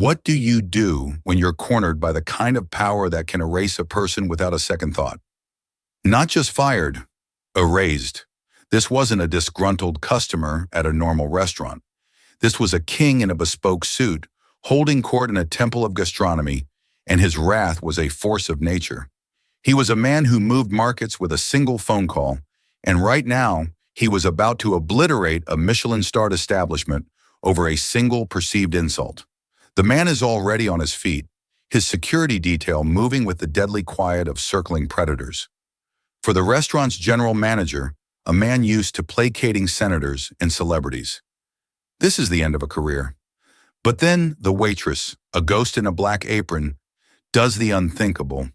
What do you do when you're cornered by the kind of power that can erase a person without a second thought? Not just fired, erased. This wasn't a disgruntled customer at a normal restaurant. This was a king in a bespoke suit, holding court in a temple of gastronomy, and his wrath was a force of nature. He was a man who moved markets with a single phone call, and right now, he was about to obliterate a Michelin-starred establishment over a single perceived insult. The man is already on his feet, his security detail moving with the deadly quiet of circling predators. For the restaurant's general manager, a man used to placating senators and celebrities. This is the end of a career. But then the waitress, a ghost in a black apron, does the unthinkable.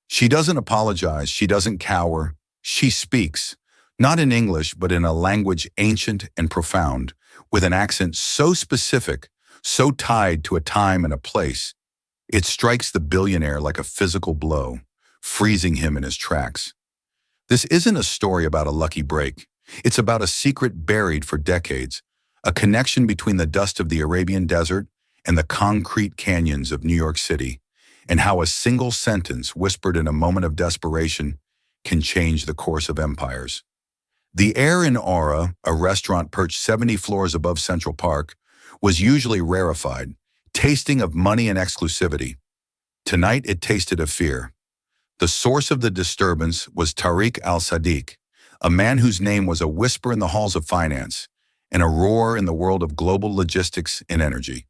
She doesn't apologize, she doesn't cower, she speaks, not in English but in a language ancient and profound, with an accent so specific, so tied to a time and a place. It strikes the billionaire like a physical blow, freezing him in his tracks. This isn't a story about a lucky break. It's about a secret buried for decades, a connection between the dust of the Arabian desert and the concrete canyons of New York City, and how a single sentence whispered in a moment of desperation can change the course of empires. The Air in Aura, a restaurant perched 70 floors above Central Park, was usually rarefied, tasting of money and exclusivity. Tonight it tasted of fear. The source of the disturbance was Tariq al-Sadiq, a man whose name was a whisper in the halls of finance and a roar in the world of global logistics and energy.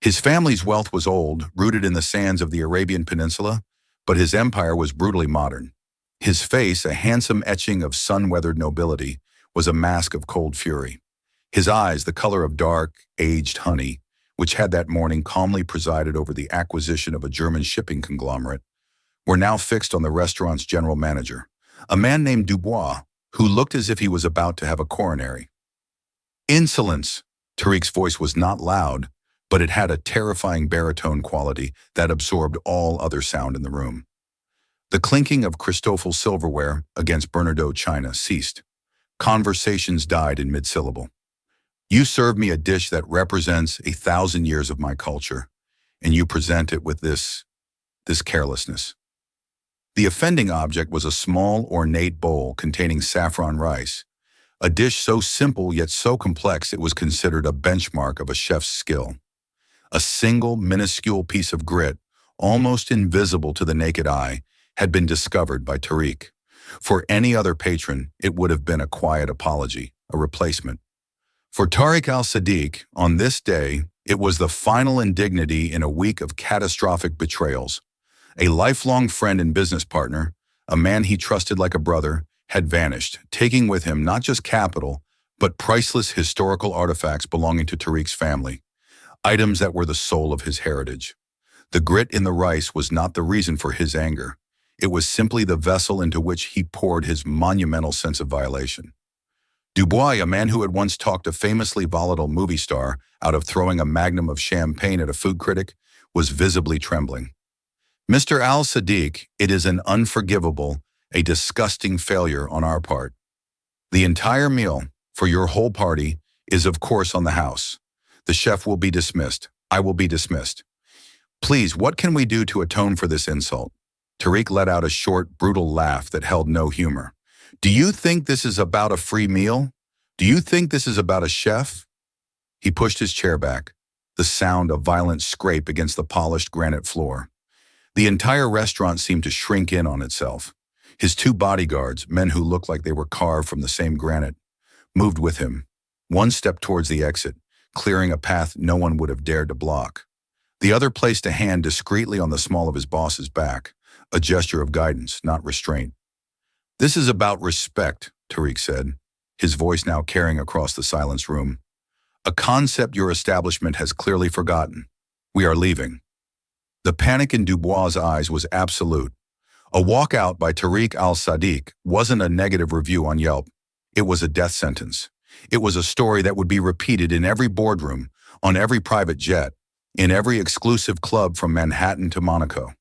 His family's wealth was old, rooted in the sands of the Arabian Peninsula, but his empire was brutally modern. His face, a handsome etching of sun-weathered nobility, was a mask of cold fury. His eyes, the color of dark, aged honey, which had that morning calmly presided over the acquisition of a German shipping conglomerate, were now fixed on the restaurant's general manager, a man named Dubois, who looked as if he was about to have a coronary. Insolence! Tariq's voice was not loud, but it had a terrifying baritone quality that absorbed all other sound in the room. The clinking of Christoffel silverware against Bernardo china ceased. Conversations died in mid-syllable. You serve me a dish that represents 1,000 years of my culture, and you present it with this carelessness. The offending object was a small, ornate bowl containing saffron rice, a dish so simple yet so complex it was considered a benchmark of a chef's skill. A single, minuscule piece of grit, almost invisible to the naked eye, had been discovered by Tariq. For any other patron, it would have been a quiet apology, a replacement. For Tariq al-Sadiq, on this day, it was the final indignity in a week of catastrophic betrayals. A lifelong friend and business partner, a man he trusted like a brother, had vanished, taking with him not just capital, but priceless historical artifacts belonging to Tariq's family, items that were the soul of his heritage. The grit in the rice was not the reason for his anger. It was simply the vessel into which he poured his monumental sense of violation. Dubois, a man who had once talked a famously volatile movie star out of throwing a magnum of champagne at a food critic, was visibly trembling. Mr. al-Sadiq, it is an unforgivable, a disgusting failure on our part. The entire meal, for your whole party, is of course on the house. The chef will be dismissed. I will be dismissed. Please, what can we do to atone for this insult? Tariq let out a short, brutal laugh that held no humor. Do you think this is about a free meal? Do you think this is about a chef? He pushed his chair back, the sound of violent scrape against the polished granite floor. The entire restaurant seemed to shrink in on itself. His two bodyguards, men who looked like they were carved from the same granite, moved with him. One stepped towards the exit, clearing a path no one would have dared to block. The other placed a hand discreetly on the small of his boss's back, a gesture of guidance, not restraint. This is about respect, Tariq said, his voice now carrying across the silenced room. A concept your establishment has clearly forgotten. We are leaving. The panic in Dubois' eyes was absolute. A walkout by Tariq al-Sadiq wasn't a negative review on Yelp. It was a death sentence. It was a story that would be repeated in every boardroom, on every private jet, in every exclusive club from Manhattan to Monaco.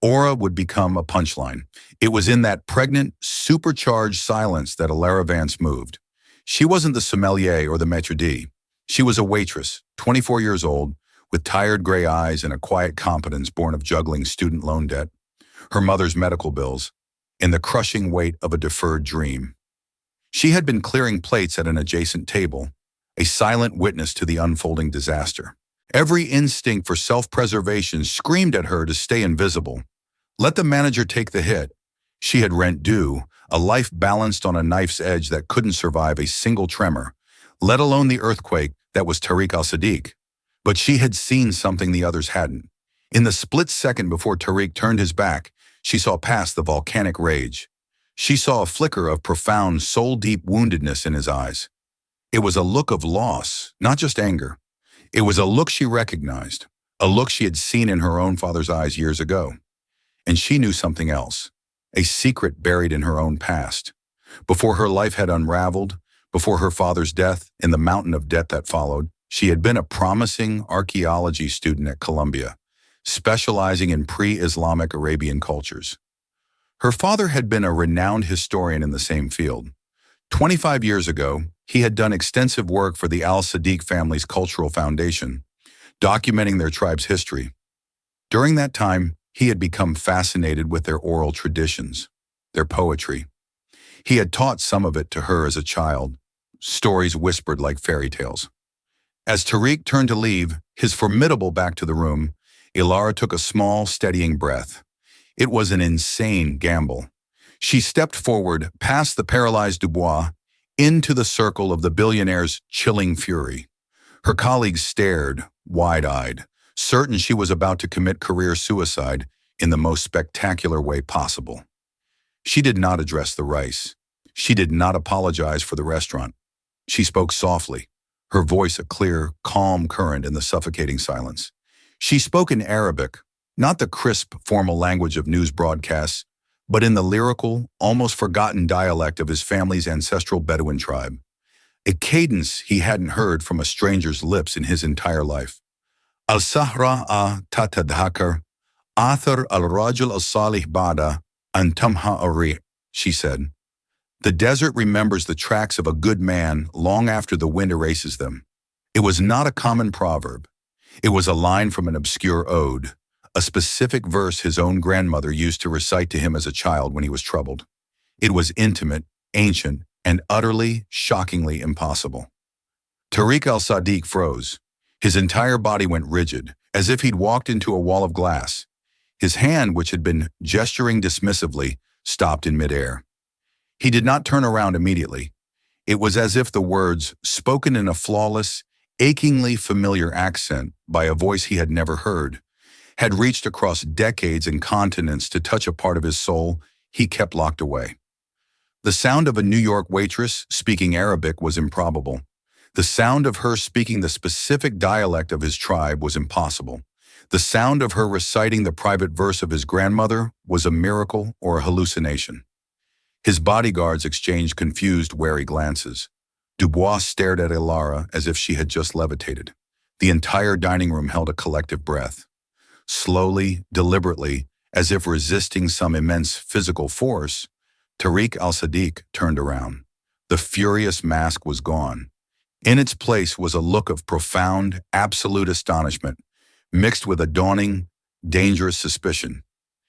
Aura would become a punchline. It was in that pregnant, supercharged silence that Alara Vance moved. She wasn't the sommelier or the maître d'. She was a waitress, 24 years old, with tired gray eyes and a quiet competence born of juggling student loan debt, her mother's medical bills, and the crushing weight of a deferred dream. She had been clearing plates at an adjacent table, a silent witness to the unfolding disaster. Every instinct for self-preservation screamed at her to stay invisible. Let the manager take the hit. She had rent due, a life balanced on a knife's edge that couldn't survive a single tremor, let alone the earthquake that was Tariq al-Sadiq. But she had seen something the others hadn't. In the split second before Tariq turned his back, she saw past the volcanic rage. She saw a flicker of profound, soul-deep woundedness in his eyes. It was a look of loss, not just anger. It was a look she recognized, a look she had seen in her own father's eyes years ago. And she knew something else, a secret buried in her own past. Before her life had unraveled, before her father's death and the mountain of debt that followed, she had been a promising archaeology student at Columbia, specializing in pre-Islamic Arabian cultures. Her father had been a renowned historian in the same field. 25 years ago, he had done extensive work for the al-Sadiq family's cultural foundation, documenting their tribe's history. During that time, he had become fascinated with their oral traditions, their poetry. He had taught some of it to her as a child, stories whispered like fairy tales. As Tariq turned to leave, his formidable back to the room, Ilara took a small, steadying breath. It was an insane gamble. She stepped forward, past the paralyzed Dubois, into the circle of the billionaire's chilling fury. Her colleagues stared, wide-eyed, certain she was about to commit career suicide in the most spectacular way possible. She did not address the rice. She did not apologize for the restaurant. She spoke softly, her voice a clear, calm current in the suffocating silence. She spoke in Arabic, not the crisp, formal language of news broadcasts, but in the lyrical, almost forgotten dialect of his family's ancestral Bedouin tribe, a cadence he hadn't heard from a stranger's lips in his entire life. Al-Sahra tatadhakar, athar al-Rajul al-Salih bada, an tamha ari, she said. The desert remembers the tracks of a good man long after the wind erases them. It was not a common proverb. It was a line from an obscure ode, a specific verse his own grandmother used to recite to him as a child when he was troubled. It was intimate, ancient, and utterly, shockingly impossible. Tariq al-Sadiq froze. His entire body went rigid, as if he'd walked into a wall of glass. His hand, which had been gesturing dismissively, stopped in midair. He did not turn around immediately. It was as if the words, spoken in a flawless, achingly familiar accent by a voice he had never heard, had reached across decades and continents to touch a part of his soul he kept locked away. The sound of a New York waitress speaking Arabic was improbable. The sound of her speaking the specific dialect of his tribe was impossible. The sound of her reciting the private verse of his grandmother was a miracle or a hallucination. His bodyguards exchanged confused, wary glances. Dubois stared at Ilara as if she had just levitated. The entire dining room held a collective breath. Slowly, deliberately, as if resisting some immense physical force, Tariq al-Sadiq turned around. The furious mask was gone. In its place was a look of profound, absolute astonishment, mixed with a dawning, dangerous suspicion.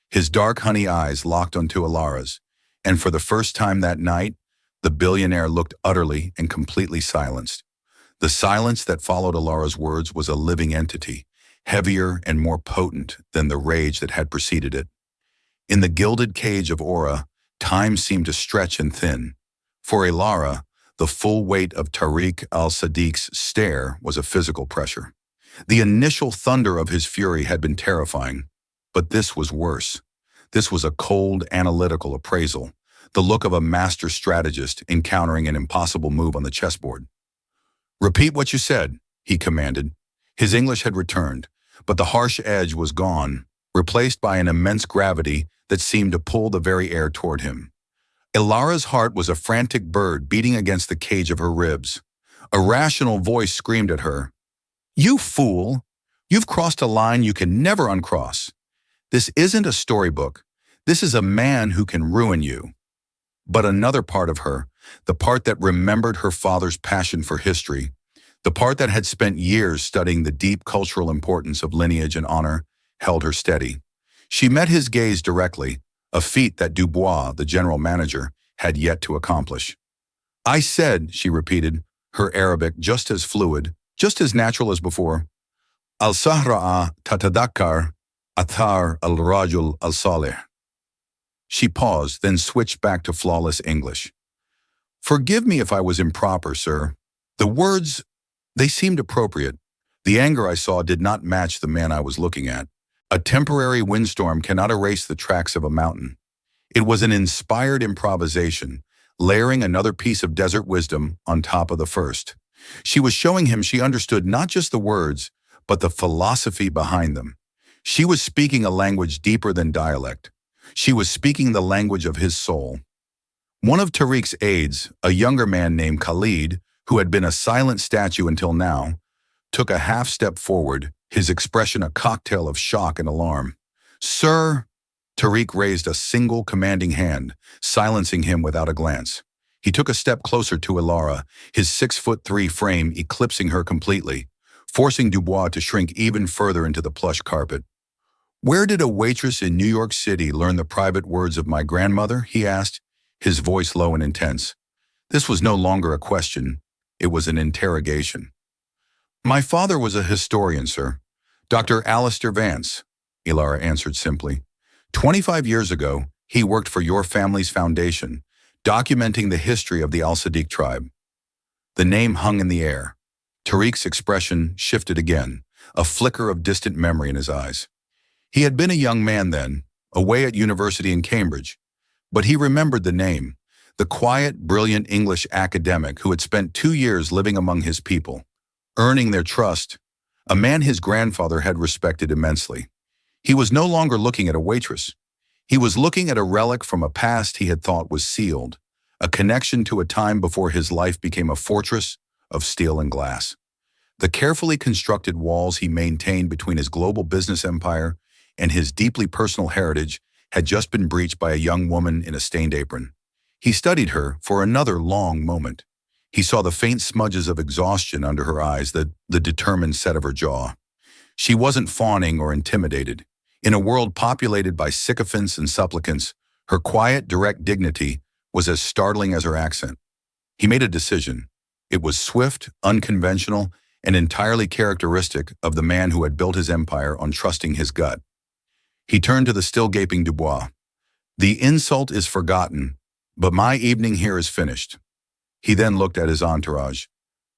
His dark honey eyes locked onto Ilara's, and for the first time that night, the billionaire looked utterly and completely silenced. The silence that followed Ilara's words was a living entity, heavier and more potent than the rage that had preceded it. In the gilded cage of aura, time seemed to stretch and thin. For Ilara, the full weight of Tariq al-Sadiq's stare was a physical pressure. The initial thunder of his fury had been terrifying, but this was worse. This was a cold, analytical appraisal, the look of a master strategist encountering an impossible move on the chessboard. "Repeat what you said," he commanded. His English had returned, but the harsh edge was gone, replaced by an immense gravity that seemed to pull the very air toward him. Ilara's heart was a frantic bird beating against the cage of her ribs. A rational voice screamed at her, "You fool! You've crossed a line you can never uncross. This isn't a storybook. This is a man who can ruin you." But another part of her, the part that remembered her father's passion for history, The part that had spent years studying the deep cultural importance of lineage and honor held her steady. She met his gaze directly, a feat that Dubois, the general manager, had yet to accomplish. I said, she repeated, her Arabic just as fluid, just as natural as before. Al-Sahra'a tatadakkar athar al-rajul al-salih. She paused, then switched back to flawless English. Forgive me if I was improper, sir. The words, they seemed appropriate. The anger I saw did not match the man I was looking at. A temporary windstorm cannot erase the tracks of a mountain. It was an inspired improvisation, layering another piece of desert wisdom on top of the first. She was showing him she understood not just the words, but the philosophy behind them. She was speaking a language deeper than dialect. She was speaking the language of his soul. One of Tariq's aides, a younger man named Khalid, who had been a silent statue until now, took a half step forward, his expression a cocktail of shock and alarm. Sir, Tariq raised a single commanding hand, silencing him without a glance. He took a step closer to Ilara, his 6'3" frame eclipsing her completely, forcing Dubois to shrink even further into the plush carpet. Where did a waitress in New York City learn the private words of my grandmother? He asked, his voice low and intense. This was no longer a question, it was an interrogation. My father was a historian, sir. Dr. Alistair Vance, Ilara answered simply. 25 years ago, he worked for your family's foundation, documenting the history of the Al-Sadiq tribe. The name hung in the air. Tariq's expression shifted again, a flicker of distant memory in his eyes. He had been a young man then, away at university in Cambridge, but he remembered the name, the quiet, brilliant English academic who had spent 2 years living among his people, earning their trust, a man his grandfather had respected immensely. He was no longer looking at a waitress. He was looking at a relic from a past he had thought was sealed, a connection to a time before his life became a fortress of steel and glass. The carefully constructed walls he maintained between his global business empire and his deeply personal heritage had just been breached by a young woman in a stained apron. He studied her for another long moment. He saw the faint smudges of exhaustion under her eyes, the determined set of her jaw. She wasn't fawning or intimidated. In a world populated by sycophants and supplicants, her quiet, direct dignity was as startling as her accent. He made a decision. It was swift, unconventional, and entirely characteristic of the man who had built his empire on trusting his gut. He turned to the still gaping Dubois. The insult is forgotten, but my evening here is finished. He then looked at his entourage.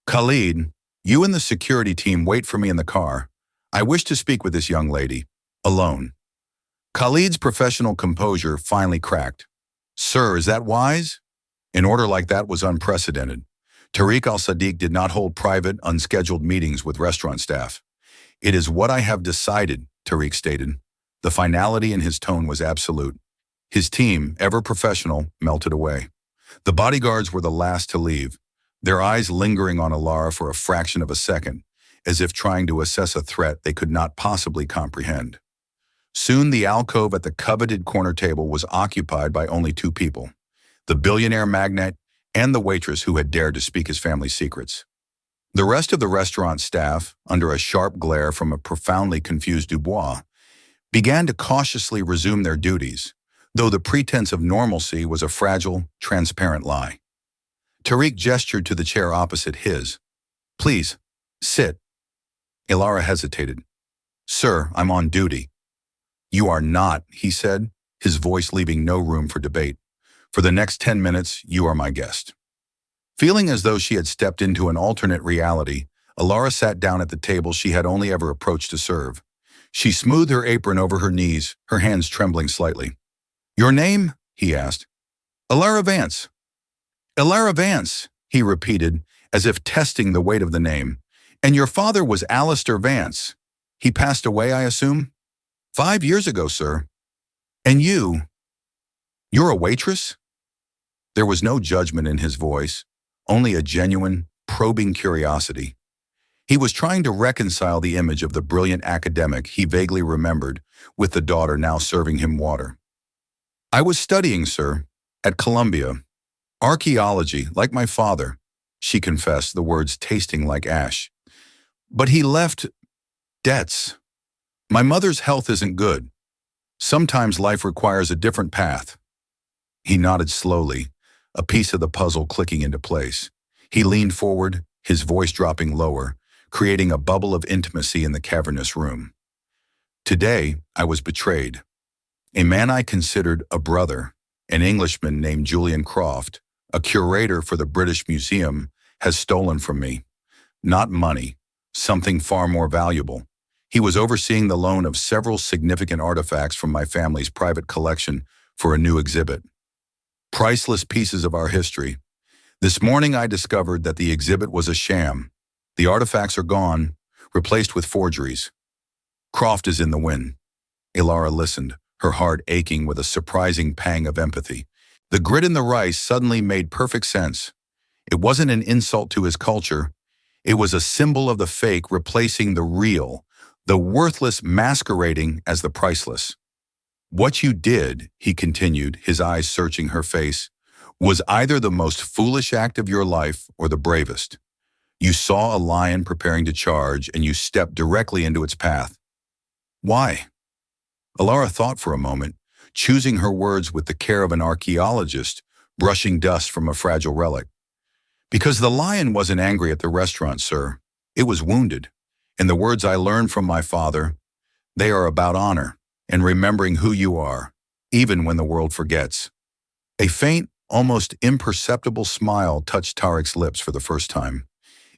Khalid, you and the security team wait for me in the car. I wish to speak with this young lady, alone. Khalid's professional composure finally cracked. Sir, is that wise? An order like that was unprecedented. Tariq al-Sadiq did not hold private, unscheduled meetings with restaurant staff. It is what I have decided, Tariq stated. The finality in his tone was absolute. His team, ever professional, melted away. The bodyguards were the last to leave, their eyes lingering on Ilara for a fraction of a second, as if trying to assess a threat they could not possibly comprehend. Soon the alcove at the coveted corner table was occupied by only 2 people, the billionaire magnate and the waitress who had dared to speak his family's secrets. The rest of the restaurant staff, under a sharp glare from a profoundly confused Dubois, began to cautiously resume their duties, though the pretense of normalcy was a fragile, transparent lie. Tariq gestured to the chair opposite his. Please, sit. Ilara hesitated. Sir, I'm on duty. You are not, he said, his voice leaving no room for debate. For the next 10 minutes, you are my guest. Feeling as though she had stepped into an alternate reality, Ilara sat down at the table she had only ever approached to serve. She smoothed her apron over her knees, her hands trembling slightly. Your name? He asked. Ilara Vance. Ilara Vance, he repeated, as if testing the weight of the name. And your father was Alistair Vance. He passed away, I assume? 5 years ago, sir. And you're a waitress? There was no judgment in his voice, only a genuine, probing curiosity. He was trying to reconcile the image of the brilliant academic he vaguely remembered with the daughter now serving him water. I was studying, sir, at Columbia. Archaeology, like my father. she confessed, the words tasting like ash. But he left debts. My mother's health isn't good. Sometimes life requires a different path. He nodded slowly, a piece of the puzzle clicking into place. He leaned forward, his voice dropping lower, creating a bubble of intimacy in the cavernous room. Today, I was betrayed. A man I considered a brother, an Englishman named Julian Croft, a curator for the British Museum, has stolen from me. Not money, something far more valuable. He was overseeing the loan of several significant artifacts from my family's private collection for a new exhibit. Priceless pieces of our history. This morning I discovered that the exhibit was a sham. The artifacts are gone, replaced with forgeries. Croft is in the win. Ilara listened, her heart aching with a surprising pang of empathy. The grit in the rice suddenly made perfect sense. It wasn't an insult to his culture. It was a symbol of the fake replacing the real, the worthless masquerading as the priceless. What you did, he continued, his eyes searching her face, was either the most foolish act of your life or the bravest. You saw a lion preparing to charge and you stepped directly into its path. Why? Ilara thought for a moment, choosing her words with the care of an archaeologist brushing dust from a fragile relic. Because the lion wasn't angry at the restaurant, sir. It was wounded. And the words I learned from my father, they are about honor and remembering who you are, even when the world forgets. A faint, almost imperceptible smile touched Tariq's lips for the first time.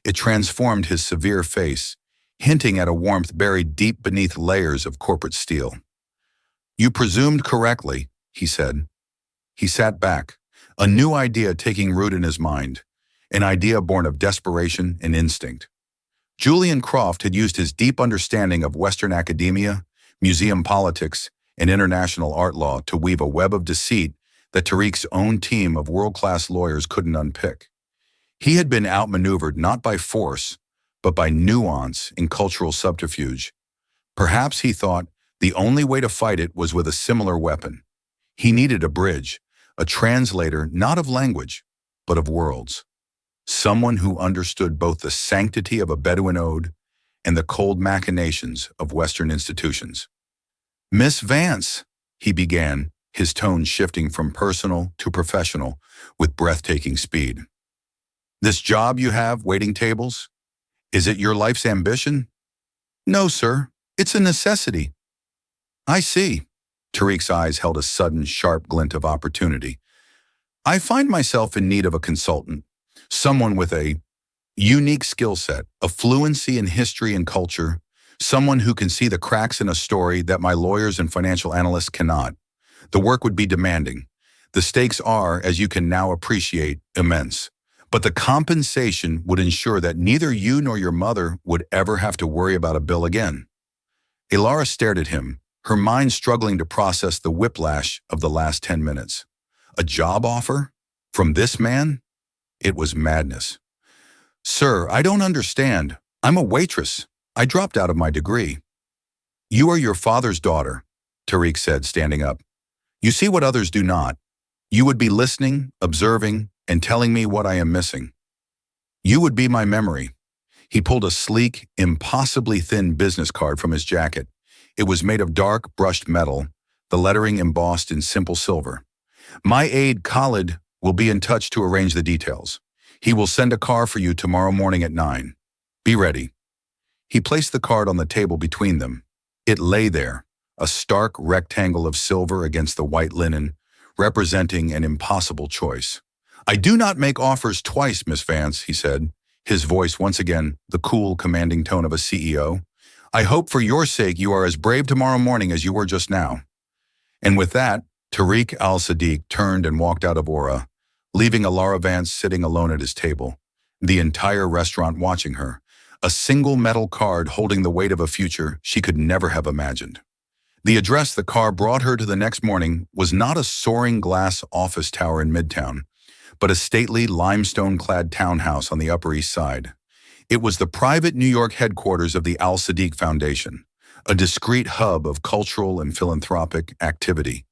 It transformed his severe face, hinting at a warmth buried deep beneath layers of corporate steel. You presumed correctly, he said. He sat back, a new idea taking root in his mind, an idea born of desperation and instinct. Julian Croft had used his deep understanding of Western academia, museum politics, and international art law to weave a web of deceit that Tariq's own team of world-class lawyers couldn't unpick. He had been outmaneuvered not by force, but by nuance and cultural subterfuge. Perhaps he thought the only way to fight it was with a similar weapon. He needed a bridge, a translator not of language, but of worlds. Someone who understood both the sanctity of a Bedouin ode and the cold machinations of Western institutions. Miss Vance, he began, his tone shifting from personal to professional with breathtaking speed. This job you have, waiting tables, is it your life's ambition? No, sir. It's a necessity. I see. Tariq's eyes held a sudden, sharp glint of opportunity. I find myself in need of a consultant, someone with a unique skill set, a fluency in history and culture, someone who can see the cracks in a story that my lawyers and financial analysts cannot. The work would be demanding. The stakes are, as you can now appreciate, immense. But the compensation would ensure that neither you nor your mother would ever have to worry about a bill again. Ilara stared at him, her mind struggling to process the whiplash of the last 10 minutes. A job offer? From this man? It was madness. Sir, I don't understand. I'm a waitress. I dropped out of my degree. You are your father's daughter, Tariq said, standing up. You see what others do not. You would be listening, observing, and telling me what I am missing. You would be my memory. He pulled a sleek, impossibly thin business card from his jacket. It was made of dark, brushed metal, the lettering embossed in simple silver. My aide, Khalid, will be in touch to arrange the details. He will send a car for you tomorrow morning at 9. Be ready. He placed the card on the table between them. It lay there, a stark rectangle of silver against the white linen, representing an impossible choice. I do not make offers twice, Miss Vance, he said, his voice once again the cool, commanding tone of a CEO. I hope for your sake you are as brave tomorrow morning as you were just now. And with that, Tariq al-Sadiq turned and walked out of Aura, leaving Ilara Vance sitting alone at his table, the entire restaurant watching her, a single metal card holding the weight of a future she could never have imagined. The address the car brought her to the next morning was not a soaring glass office tower in Midtown, but a stately limestone-clad townhouse on the Upper East Side. It was the private New York headquarters of the Al-Sadiq Foundation, a discreet hub of cultural and philanthropic activity.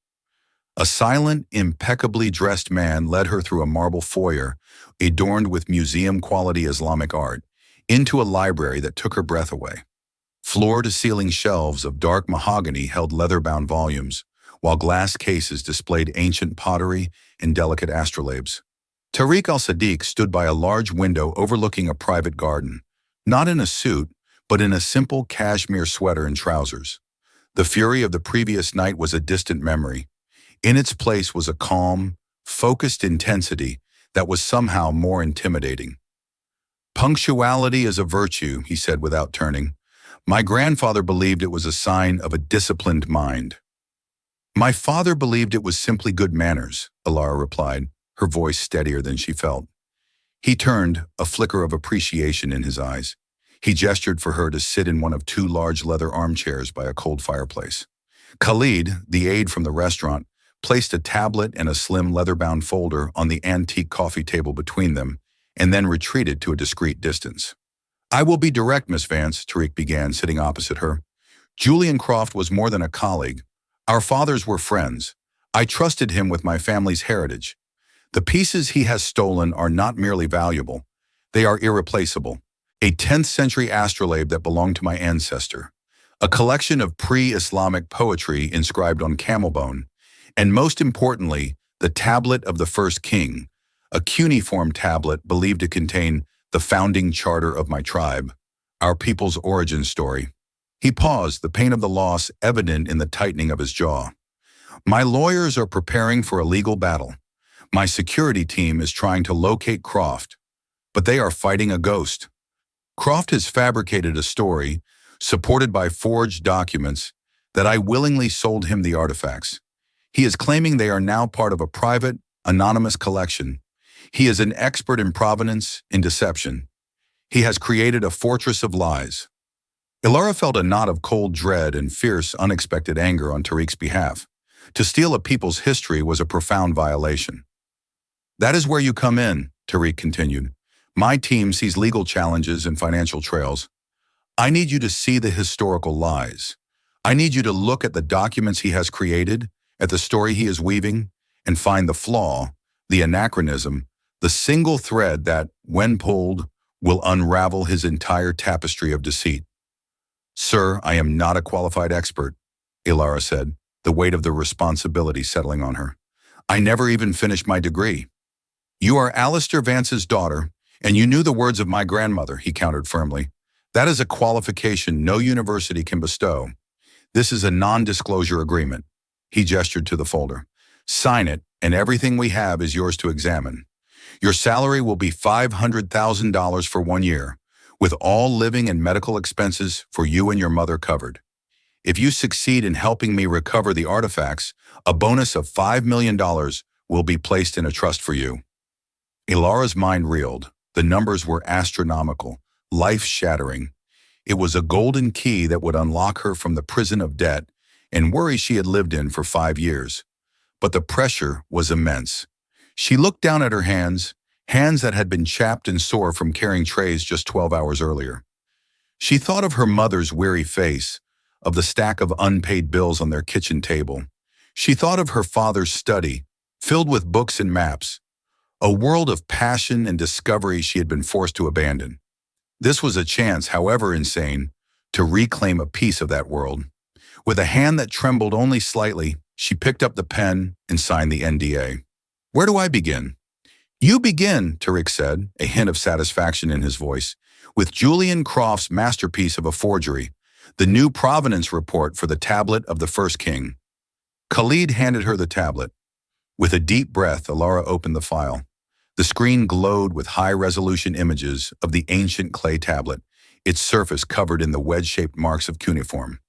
A silent, impeccably dressed man led her through a marble foyer, adorned with museum-quality Islamic art, into a library that took her breath away. Floor-to-ceiling shelves of dark mahogany held leather-bound volumes, while glass cases displayed ancient pottery and delicate astrolabes. Tariq al-Sadiq stood by a large window overlooking a private garden, not in a suit, but in a simple cashmere sweater and trousers. The fury of the previous night was a distant memory. In its place was a calm, focused intensity that was somehow more intimidating. "Punctuality is a virtue," he said without turning. "My grandfather believed it was a sign of a disciplined mind." "My father believed it was simply good manners," Alara replied, her voice steadier than she felt. He turned, a flicker of appreciation in his eyes. He gestured for her to sit in one of two large leather armchairs by a cold fireplace. Khalid, the aide from the restaurant, placed a tablet and a slim leather-bound folder on the antique coffee table between them, and then retreated to a discreet distance. "I will be direct, Miss Vance," Tariq began, sitting opposite her. "Julian Croft was more than a colleague. Our fathers were friends. I trusted him with my family's heritage. The pieces he has stolen are not merely valuable. They are irreplaceable. A 10th century astrolabe that belonged to my ancestor, a collection of pre-Islamic poetry inscribed on camel bone, and most importantly, the tablet of the first king, a cuneiform tablet believed to contain the founding charter of my tribe, our people's origin story." He paused, the pain of the loss evident in the tightening of his jaw. "My lawyers are preparing for a legal battle. My security team is trying to locate Croft, but they are fighting a ghost. Croft has fabricated a story, supported by forged documents, that I willingly sold him the artifacts. He is claiming they are now part of a private, anonymous collection. He is an expert in provenance, in deception. He has created a fortress of lies." Ilara felt a knot of cold dread and fierce, unexpected anger on Tariq's behalf. To steal a people's history was a profound violation. "That is where you come in," Tariq continued. "My team sees legal challenges and financial trails. I need you to see the historical lies. I need you to look at the documents he has created, at the story he is weaving, and find the flaw, the anachronism, the single thread that, when pulled, will unravel his entire tapestry of deceit." "Sir, I am not a qualified expert," Ilara said, the weight of the responsibility settling on her. "I never even finished my degree." "You are Alistair Vance's daughter, and you knew the words of my grandmother," he countered firmly. "That is a qualification no university can bestow. This is a non-disclosure agreement." He gestured to the folder. "Sign it, and everything we have is yours to examine. Your salary will be $500,000 for 1 year, with all living and medical expenses for you and your mother covered. If you succeed in helping me recover the artifacts, a bonus of $5 million will be placed in a trust for you." Ilara's mind reeled. The numbers were astronomical, life-shattering. It was a golden key that would unlock her from the prison of debt and worry she had lived in for 5 years. But the pressure was immense. She looked down at her hands that had been chapped and sore from carrying trays just 12 hours earlier. She thought of her mother's weary face, of the stack of unpaid bills on their kitchen table. She thought of her father's study, filled with books and maps, a world of passion and discovery she had been forced to abandon. This was a chance, however insane, to reclaim a piece of that world. With a hand that trembled only slightly, she picked up the pen and signed the NDA. "Where do I begin?" "You begin," Tariq said, a hint of satisfaction in his voice, "with Julian Croft's masterpiece of a forgery, the new provenance report for the tablet of the first king." Khalid handed her the tablet. With a deep breath, Ilara opened the file. The screen glowed with high-resolution images of the ancient clay tablet, its surface covered in the wedge-shaped marks of cuneiform.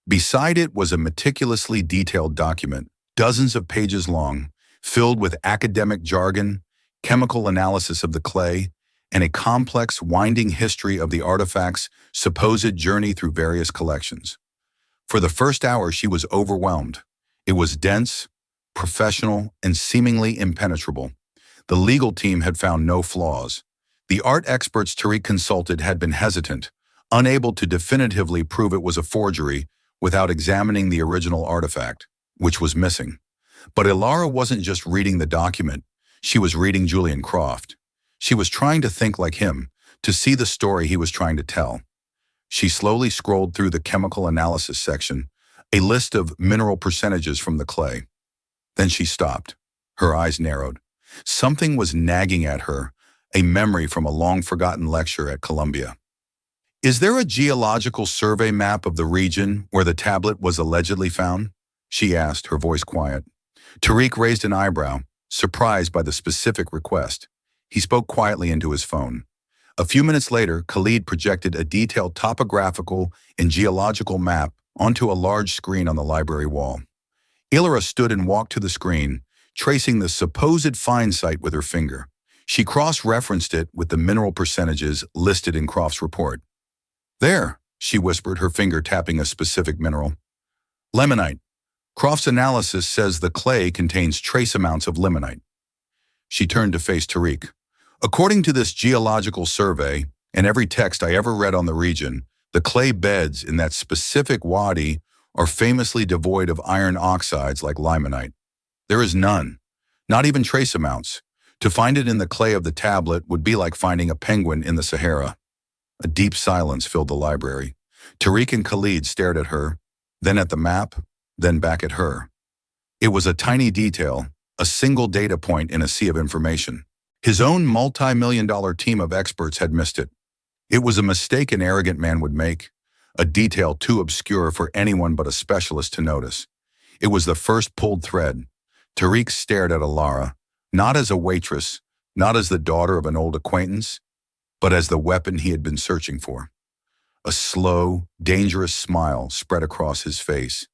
Beside it was a meticulously detailed document, dozens of pages long, filled with academic jargon, chemical analysis of the clay, and a complex, winding history of the artifact's supposed journey through various collections. For the first hour, she was overwhelmed. It was dense, professional, and seemingly impenetrable. The legal team had found no flaws. The art experts Tariq consulted had been hesitant, unable to definitively prove it was a forgery without examining the original artifact, which was missing. But Ilara wasn't just reading the document, she was reading Julian Croft. She was trying to think like him, to see the story he was trying to tell. She slowly scrolled through the chemical analysis section, a list of mineral percentages from the clay. Then she stopped. Her eyes narrowed. Something was nagging at her, a memory from a long-forgotten lecture at Columbia. "Is there a geological survey map of the region where the tablet was allegedly found?" she asked, her voice quiet. Tariq raised an eyebrow, surprised by the specific request. He spoke quietly into his phone. A few minutes later, Khalid projected a detailed topographical and geological map onto a large screen on the library wall. Ilara stood and walked to the screen, tracing the supposed find site with her finger. She cross-referenced it with the mineral percentages listed in Croft's report. "There," she whispered, her finger tapping a specific mineral. "Limonite. Croft's analysis says the clay contains trace amounts of limonite." She turned to face Tariq. "According to this geological survey, and every text I ever read on the region, the clay beds in that specific wadi are famously devoid of iron oxides like limonite. There is none, not even trace amounts. To find it in the clay of the tablet would be like finding a penguin in the Sahara." A deep silence filled the library. Tariq and Khalid stared at her, then at the map, then back at her. It was a tiny detail, a single data point in a sea of information. His own multi-million-dollar team of experts had missed it. It was a mistake an arrogant man would make, a detail too obscure for anyone but a specialist to notice. It was the first pulled thread. Tariq stared at Ilara, not as a waitress, not as the daughter of an old acquaintance, but as the weapon he had been searching for. A slow, dangerous smile spread across his face.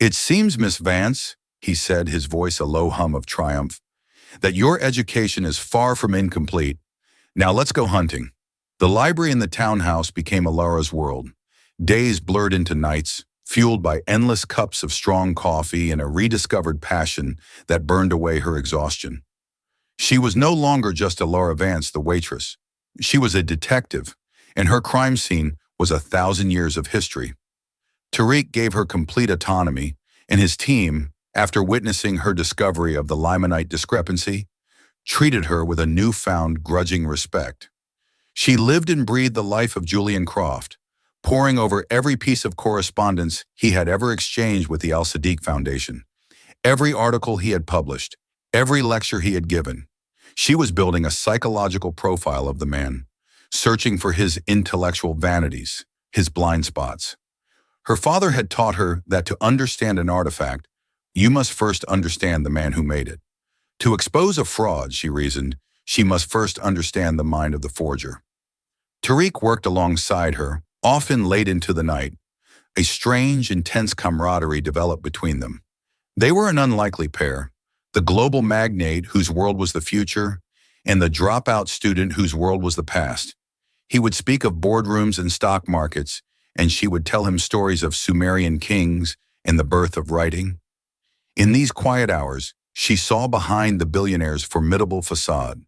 "It seems, Miss Vance," he said, his voice a low hum of triumph, "that your education is far from incomplete. Now let's go hunting." The library in the townhouse became Ilara's world. Days blurred into nights, fueled by endless cups of strong coffee and a rediscovered passion that burned away her exhaustion. She was no longer just Ilara Vance, the waitress. She was a detective, and her crime scene was 1,000 years of history. Tariq gave her complete autonomy, and his team, after witnessing her discovery of the limonite discrepancy, treated her with a newfound grudging respect. She lived and breathed the life of Julian Croft, poring over every piece of correspondence he had ever exchanged with the Al-Sadiq Foundation, every article he had published, every lecture he had given. She was building a psychological profile of the man, searching for his intellectual vanities, his blind spots. Her father had taught her that to understand an artifact, you must first understand the man who made it. To expose a fraud, she reasoned, she must first understand the mind of the forger. Tariq worked alongside her, often late into the night. A strange, intense camaraderie developed between them. They were an unlikely pair, the global magnate whose world was the future, and the dropout student whose world was the past. He would speak of boardrooms and stock markets, and she would tell him stories of Sumerian kings and the birth of writing. In these quiet hours, she saw behind the billionaire's formidable facade.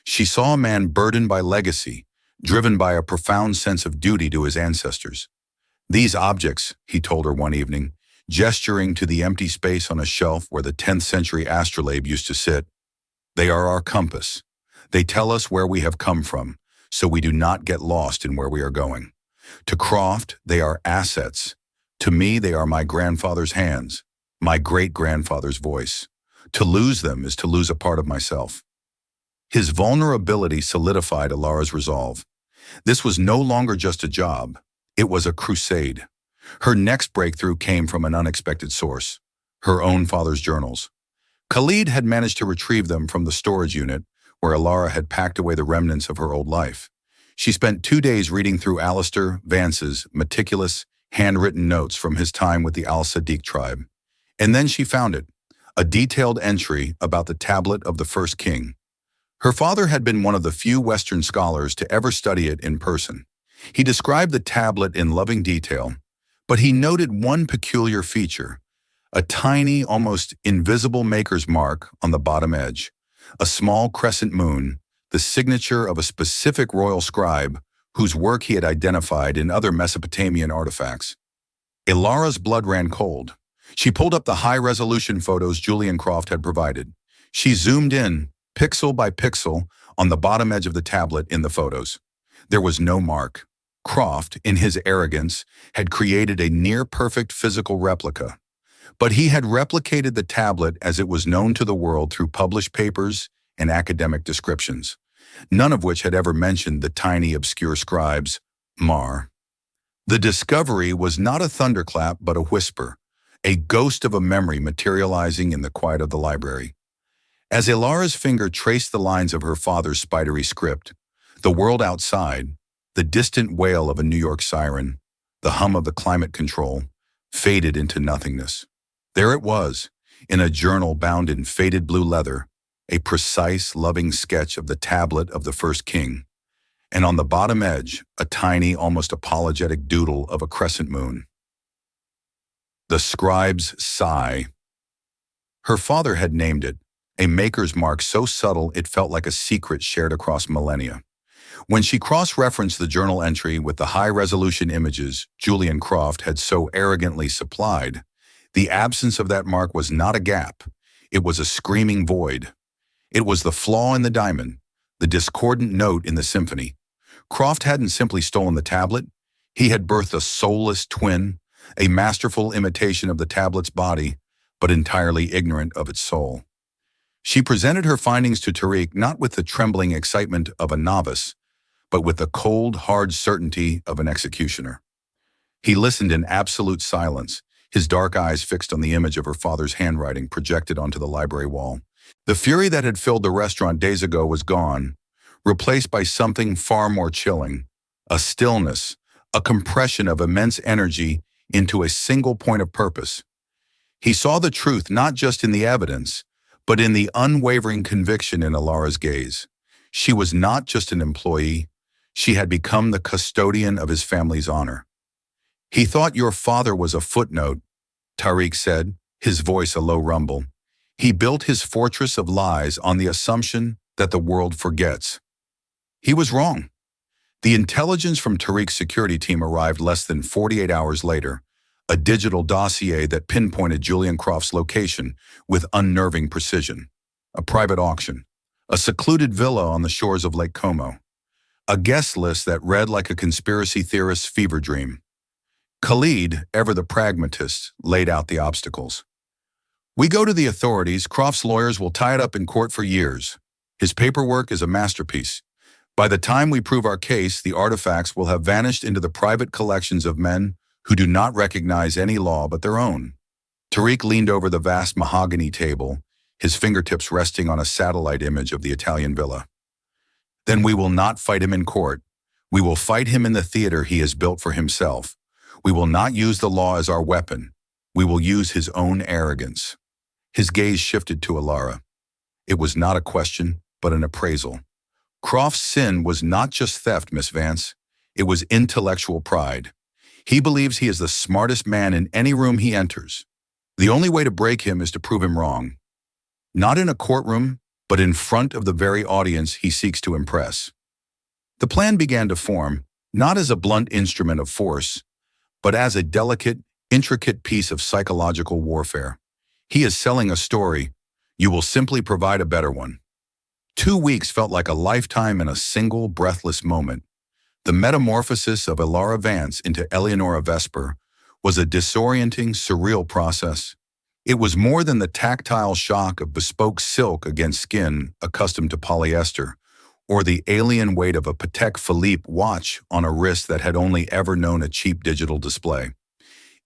She saw a man burdened by legacy, driven by a profound sense of duty to his ancestors. "These objects," he told her one evening, gesturing to the empty space on a shelf where the 10th century astrolabe used to sit, "they are our compass. They tell us where we have come from, so we do not get lost in where we are going. To Croft, they are assets. To me, they are my grandfather's hands, my great-grandfather's voice. To lose them is to lose a part of myself." His vulnerability solidified Ilara's resolve. This was no longer just a job. It was a crusade. Her next breakthrough came from an unexpected source, her own father's journals. Khalid had managed to retrieve them from the storage unit, where Ilara had packed away the remnants of her old life. She spent 2 days reading through Alistair Vance's meticulous, handwritten notes from his time with the Al-Sadiq tribe. And then she found it, a detailed entry about the tablet of the first king. Her father had been one of the few Western scholars to ever study it in person. He described the tablet in loving detail, but he noted one peculiar feature, a tiny, almost invisible maker's mark on the bottom edge, a small crescent moon, the signature of a specific royal scribe whose work he had identified in other Mesopotamian artifacts. Ilara's blood ran cold. She pulled up the high-resolution photos Julian Croft had provided. She zoomed in, pixel by pixel, on the bottom edge of the tablet in the photos. There was no mark. Croft, in his arrogance, had created a near-perfect physical replica. But he had replicated the tablet as it was known to the world through published papers and academic descriptions, none of which had ever mentioned the tiny, obscure scribe's Mar. The discovery was not a thunderclap but a whisper, a ghost of a memory materializing in the quiet of the library. As Ilara's finger traced the lines of her father's spidery script, the world outside, the distant wail of a New York siren, the hum of the climate control, faded into nothingness. There it was, in a journal bound in faded blue leather, a precise, loving sketch of the tablet of the first king, and on the bottom edge, a tiny, almost apologetic doodle of a crescent moon. The scribe's sigh. Her father had named it, a maker's mark so subtle it felt like a secret shared across millennia. When she cross-referenced the journal entry with the high-resolution images Julian Croft had so arrogantly supplied, the absence of that mark was not a gap. It was a screaming void. It was the flaw in the diamond, the discordant note in the symphony. Croft hadn't simply stolen the tablet. He had birthed a soulless twin, a masterful imitation of the tablet's body, but entirely ignorant of its soul. She presented her findings to Tariq not with the trembling excitement of a novice, but with the cold, hard certainty of an executioner. He listened in absolute silence, his dark eyes fixed on the image of her father's handwriting projected onto the library wall. The fury that had filled the restaurant days ago was gone, replaced by something far more chilling, a stillness, a compression of immense energy into a single point of purpose. He saw the truth not just in the evidence, but in the unwavering conviction in Ilara's gaze. She was not just an employee, she had become the custodian of his family's honor. "He thought your father was a footnote," Tariq said, his voice a low rumble. "He built his fortress of lies on the assumption that the world forgets." He was wrong. The intelligence from Tariq's security team arrived less than 48 hours later, a digital dossier that pinpointed Julian Croft's location with unnerving precision. A private auction, a secluded villa on the shores of Lake Como, a guest list that read like a conspiracy theorist's fever dream. Khalid, ever the pragmatist, laid out the obstacles. "We go to the authorities, Croft's lawyers will tie it up in court for years. His paperwork is a masterpiece. By the time we prove our case, the artifacts will have vanished into the private collections of men who do not recognize any law but their own." Tariq leaned over the vast mahogany table, his fingertips resting on a satellite image of the Italian villa. "Then we will not fight him in court. We will fight him in the theater he has built for himself. We will not use the law as our weapon. We will use his own arrogance." His gaze shifted to Ilara. It was not a question, but an appraisal. "Croft's sin was not just theft, Miss Vance. It was intellectual pride. He believes he is the smartest man in any room he enters. The only way to break him is to prove him wrong. Not in a courtroom, but in front of the very audience he seeks to impress." The plan began to form, not as a blunt instrument of force, but as a delicate, intricate piece of psychological warfare. He is selling a story. You will simply provide a better one. 2 weeks felt like a lifetime in a single, breathless moment. The metamorphosis of Ilara Vance into Eleonora Vesper was a disorienting, surreal process. It was more than the tactile shock of bespoke silk against skin accustomed to polyester, or the alien weight of a Patek Philippe watch on a wrist that had only ever known a cheap digital display.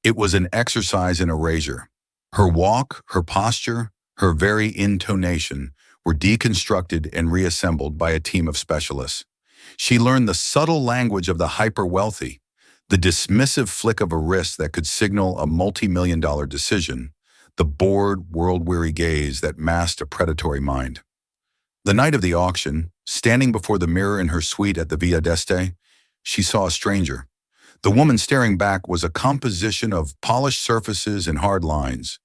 It was an exercise in erasure. Her walk, her posture, her very intonation were deconstructed and reassembled by a team of specialists. She learned the subtle language of the hyper-wealthy, the dismissive flick of a wrist that could signal a multi-million-dollar decision, the bored, world-weary gaze that masked a predatory mind. The night of the auction, standing before the mirror in her suite at the Via d'Este, she saw a stranger. The woman staring back was a composition of polished surfaces and hard lines.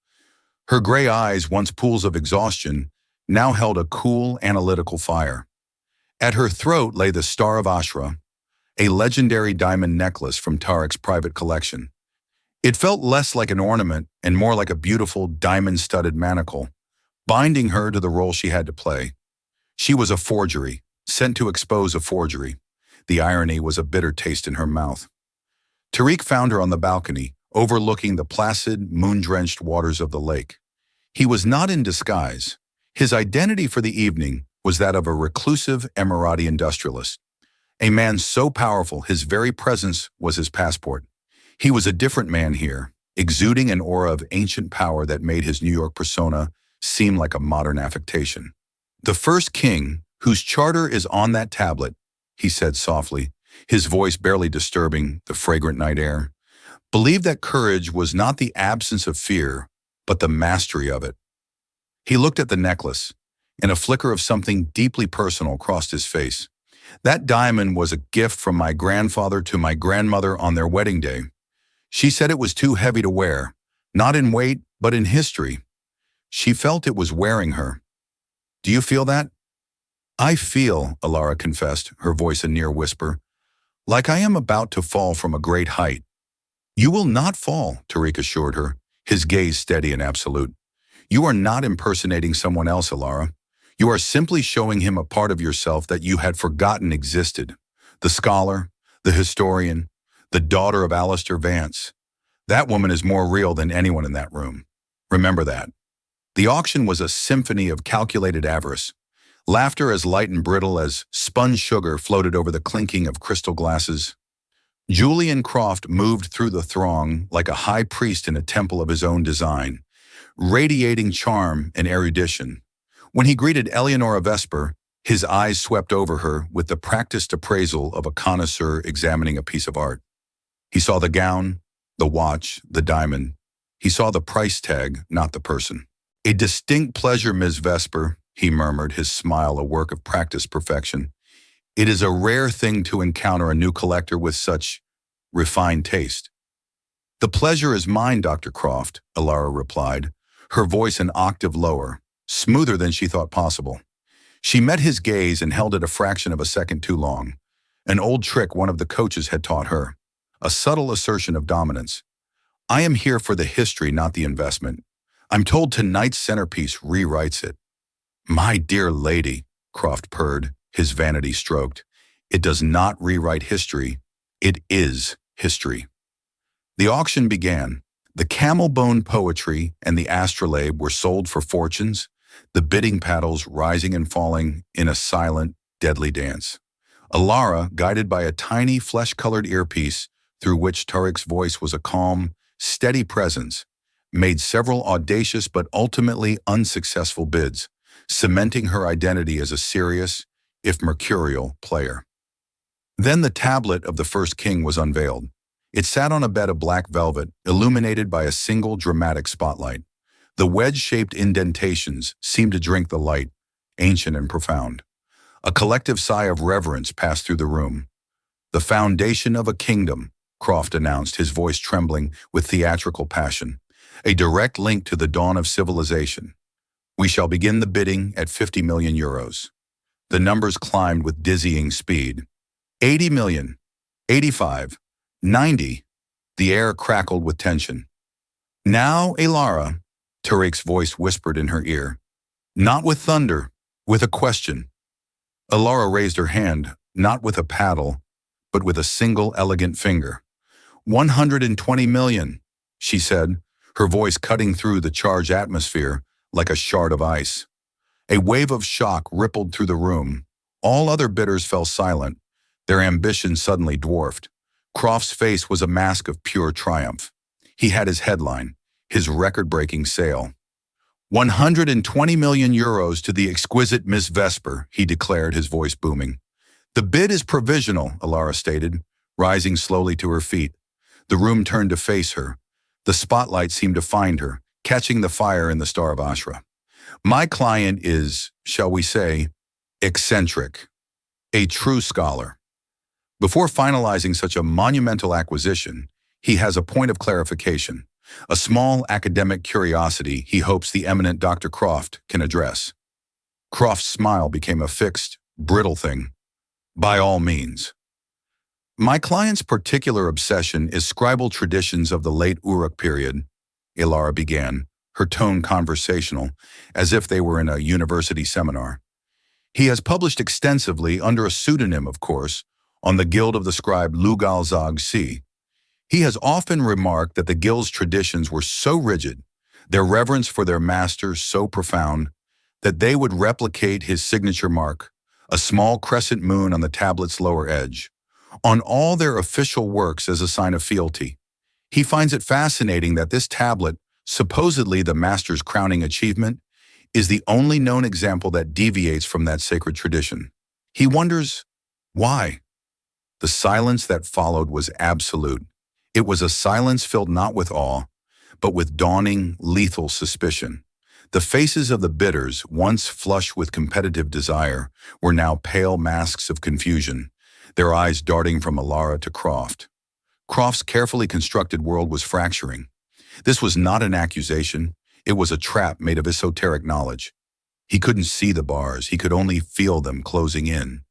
Her gray eyes, once pools of exhaustion, now held a cool, analytical fire. At her throat lay the Star of Ashra, a legendary diamond necklace from Tariq's private collection. It felt less like an ornament and more like a beautiful diamond-studded manacle, binding her to the role she had to play. She was a forgery, sent to expose a forgery. The irony was a bitter taste in her mouth. Tariq found her on the balcony, overlooking the placid, moon-drenched waters of the lake. He was not in disguise. His identity for the evening was that of a reclusive Emirati industrialist, a man so powerful his very presence was his passport. He was a different man here, exuding an aura of ancient power that made his New York persona seem like a modern affectation. "The first king, whose charter is on that tablet," he said softly, his voice barely disturbing the fragrant night air, "believed that courage was not the absence of fear, but the mastery of it." He looked at the necklace, and a flicker of something deeply personal crossed his face. "That diamond was a gift from my grandfather to my grandmother on their wedding day. She said it was too heavy to wear, not in weight, but in history. She felt it was wearing her. Do you feel that?" "I feel," Alara confessed, her voice a near whisper, "like I am about to fall from a great height." "You will not fall," Tariq assured her, his gaze steady and absolute. "You are not impersonating someone else, Alara. You are simply showing him a part of yourself that you had forgotten existed. The scholar, the historian, the daughter of Alistair Vance. That woman is more real than anyone in that room. Remember that." The auction was a symphony of calculated avarice. Laughter as light and brittle as spun sugar floated over the clinking of crystal glasses. Julian Croft moved through the throng like a high priest in a temple of his own design, radiating charm and erudition. When he greeted Eleonora Vesper, his eyes swept over her with the practiced appraisal of a connoisseur examining a piece of art. He saw the gown, the watch, the diamond. He saw the price tag, not the person. "A distinct pleasure, Ms. Vesper," he murmured, his smile a work of practiced perfection. "It is a rare thing to encounter a new collector with such refined taste." "The pleasure is mine, Dr. Croft," Alara replied, her voice an octave lower, smoother than she thought possible. She met his gaze and held it a fraction of a second too long, an old trick one of the coaches had taught her, a subtle assertion of dominance. "I am here for the history, not the investment. I'm told tonight's centerpiece rewrites it." "My dear lady," Croft purred, his vanity stroked, "it does not rewrite history. It is history." The auction began. The camel-bone poetry and the astrolabe were sold for fortunes, the bidding paddles rising and falling in a silent, deadly dance. Alara, guided by a tiny, flesh-colored earpiece through which Tariq's voice was a calm, steady presence, made several audacious but ultimately unsuccessful bids, cementing her identity as a serious, if mercurial, player. Then the tablet of the first king was unveiled. It sat on a bed of black velvet, illuminated by a single dramatic spotlight. The wedge-shaped indentations seemed to drink the light, ancient and profound. A collective sigh of reverence passed through the room. "The foundation of a kingdom," Croft announced, his voice trembling with theatrical passion. "A direct link to the dawn of civilization. We shall begin the bidding at 50 million euros. The numbers climbed with dizzying speed. 80 million, 85, 90. The air crackled with tension. "Now, Alara," Tariq's voice whispered in her ear. "Not with thunder, with a question." Alara raised her hand, not with a paddle, but with a single elegant finger. 120 million, she said, her voice cutting through the charged atmosphere like a shard of ice. A wave of shock rippled through the room. All other bidders fell silent, their ambition suddenly dwarfed. Croft's face was a mask of pure triumph. He had his headline, his record-breaking sale. 120 million euros to the exquisite Miss Vesper, he declared, his voice booming. "The bid is provisional," Alara stated, rising slowly to her feet. The room turned to face her. The spotlight seemed to find her, catching the fire in the Star of Ashra. "My client is, shall we say, eccentric, a true scholar. Before finalizing such a monumental acquisition, he has a point of clarification, a small academic curiosity he hopes the eminent Dr. Croft can address." Croft's smile became a fixed, brittle thing. "By all means." My client's particular obsession is scribal traditions of the late Uruk period, Ilara began, her tone conversational, as if they were in a university seminar. He has published extensively, under a pseudonym of course, on the Guild of the Scribe Lugal Zog C. He has often remarked that the Guild's traditions were so rigid, their reverence for their masters so profound, that they would replicate his signature mark, a small crescent moon on the tablet's lower edge, on all their official works as a sign of fealty. He finds it fascinating that this tablet, supposedly the master's crowning achievement, is the only known example that deviates from that sacred tradition. He wonders, why? The silence that followed was absolute. It was a silence filled not with awe, but with dawning, lethal suspicion. The faces of the bidders, once flushed with competitive desire, were now pale masks of confusion, their eyes darting from Ilara to Croft. Croft's carefully constructed world was fracturing. This was not an accusation. It was a trap made of esoteric knowledge. He couldn't see the bars. He could only feel them closing in.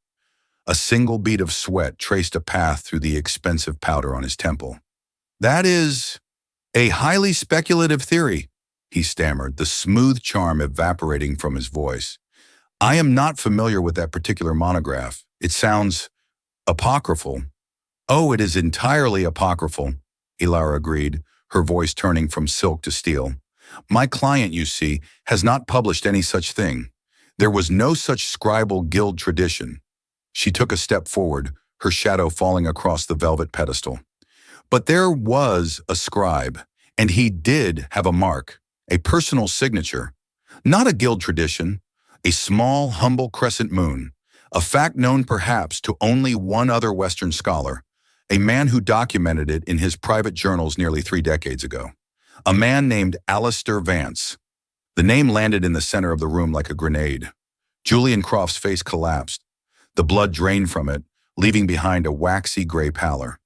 A single bead of sweat traced a path through the expensive powder on his temple. "That is a highly speculative theory," he stammered, the smooth charm evaporating from his voice. "I am not familiar with that particular monograph. It sounds apocryphal." "Oh, it is entirely apocryphal," Ilara agreed, her voice turning from silk to steel. "My client, you see, has not published any such thing. There was no such scribal guild tradition." She took a step forward, her shadow falling across the velvet pedestal. "But there was a scribe, and he did have a mark, a personal signature. Not a guild tradition, a small, humble crescent moon, a fact known perhaps to only one other Western scholar, a man who documented it in his private journals nearly 3 decades ago. A man named Alistair Vance." The name landed in the center of the room like a grenade. Julian Croft's face collapsed. The blood drained from it, leaving behind a waxy gray pallor.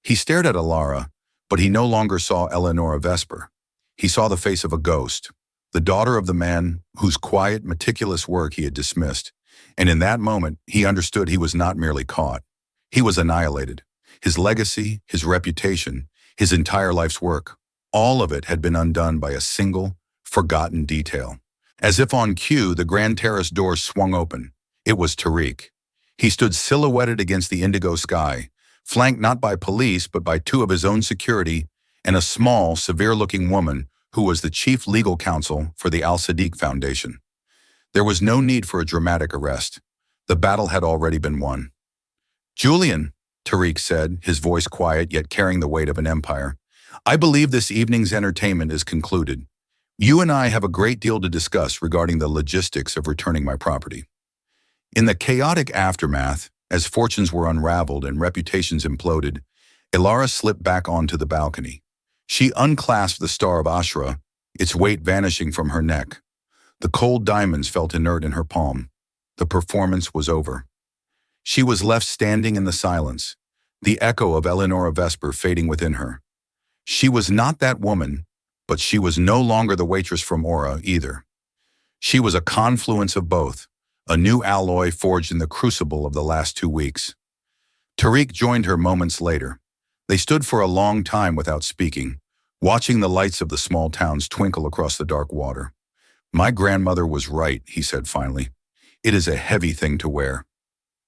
He stared at Ilara, but he no longer saw Eleonora Vesper. He saw the face of a ghost, the daughter of the man whose quiet, meticulous work he had dismissed. And in that moment, he understood he was not merely caught. He was annihilated. His legacy, his reputation, his entire life's work, all of it had been undone by a single, forgotten detail. As if on cue, the grand terrace door swung open. It was Tariq. He stood silhouetted against the indigo sky, flanked not by police but by 2 of his own security and a small, severe-looking woman who was the chief legal counsel for the Al-Sadiq Foundation. There was no need for a dramatic arrest. The battle had already been won. "Julian," Tariq said, his voice quiet yet carrying the weight of an empire, "I believe this evening's entertainment is concluded. You and I have a great deal to discuss regarding the logistics of returning my property." In the chaotic aftermath, as fortunes were unraveled and reputations imploded, Ilara slipped back onto the balcony. She unclasped the Star of Ashra, its weight vanishing from her neck. The cold diamonds felt inert in her palm. The performance was over. She was left standing in the silence, the echo of Eleonora Vesper fading within her. She was not that woman, but she was no longer the waitress from Aura either. She was a confluence of both, a new alloy forged in the crucible of the last 2 weeks. Tariq joined her moments later. They stood for a long time without speaking, watching the lights of the small towns twinkle across the dark water. "My grandmother was right," he said finally. "It is a heavy thing to wear."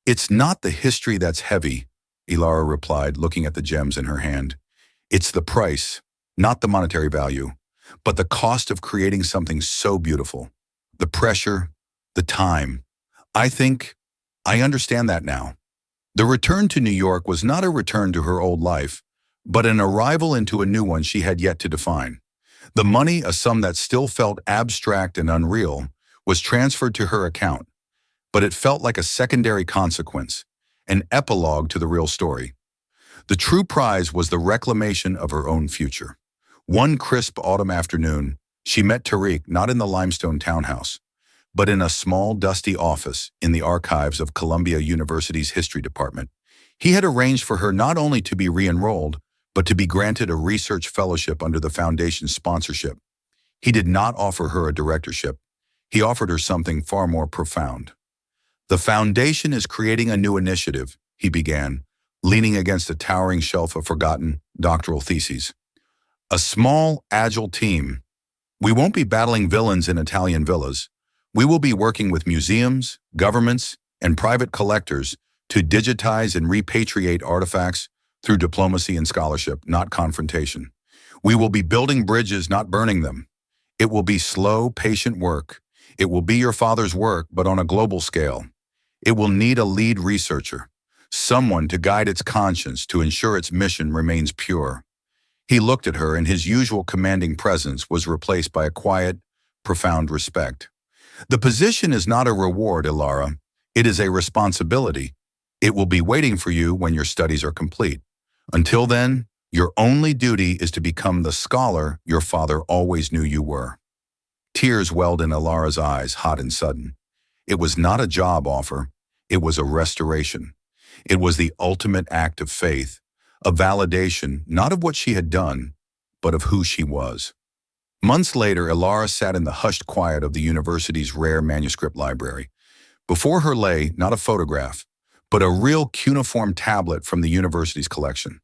"It's not the history that's heavy," Ilara replied, looking at the gems in her hand. "It's the price, not the monetary value, but the cost of creating something so beautiful. The pressure, the time. I understand that now." The return to New York was not a return to her old life, but an arrival into a new one she had yet to define. The money, a sum that still felt abstract and unreal, was transferred to her account, but it felt like a secondary consequence, an epilogue to the real story. The true prize was the reclamation of her own future. One crisp autumn afternoon, she met Tariq not in the limestone townhouse, but in a small, dusty office in the archives of Columbia University's history department. He had arranged for her not only to be re-enrolled, but to be granted a research fellowship under the foundation's sponsorship. He did not offer her a directorship. He offered her something far more profound. "The foundation is creating a new initiative," he began, leaning against a towering shelf of forgotten doctoral theses. A small, agile team. We won't be battling villains in Italian villas. We will be working with museums, governments, and private collectors to digitize and repatriate artifacts through diplomacy and scholarship, not confrontation. We will be building bridges, not burning them. It will be slow, patient work. It will be your father's work, but on a global scale. It will need a lead researcher, someone to guide its conscience to ensure its mission remains pure. He looked at her, and his usual commanding presence was replaced by a quiet, profound respect. The position is not a reward, Ilara. It is a responsibility. It will be waiting for you when your studies are complete. Until then, your only duty is to become the scholar your father always knew you were. Tears welled in Ilara's eyes, hot and sudden. It was not a job offer. It was a restoration. It was the ultimate act of faith, a validation not of what she had done, but of who she was. Months later, Ilara sat in the hushed quiet of the university's rare manuscript library. Before her lay not a photograph, but a real cuneiform tablet from the university's collection.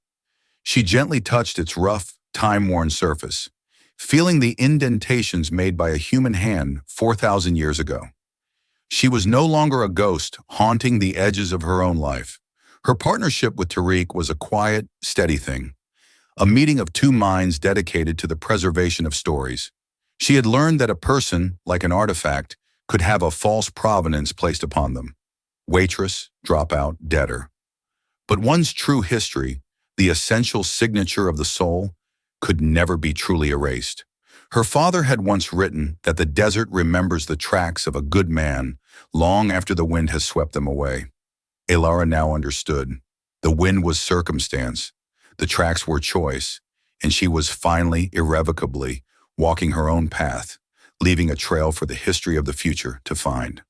She gently touched its rough, time-worn surface, feeling the indentations made by a human hand 4,000 years ago. She was no longer a ghost haunting the edges of her own life. Her partnership with Tariq was a quiet, steady thing, a meeting of two minds dedicated to the preservation of stories. She had learned that a person, like an artifact, could have a false provenance placed upon them. Waitress, dropout, debtor. But one's true history, the essential signature of the soul, could never be truly erased. Her father had once written that the desert remembers the tracks of a good man long after the wind has swept them away. Ilara now understood. The wind was circumstance, the tracks were choice, and she was finally, irrevocably, walking her own path, leaving a trail for the history of the future to find.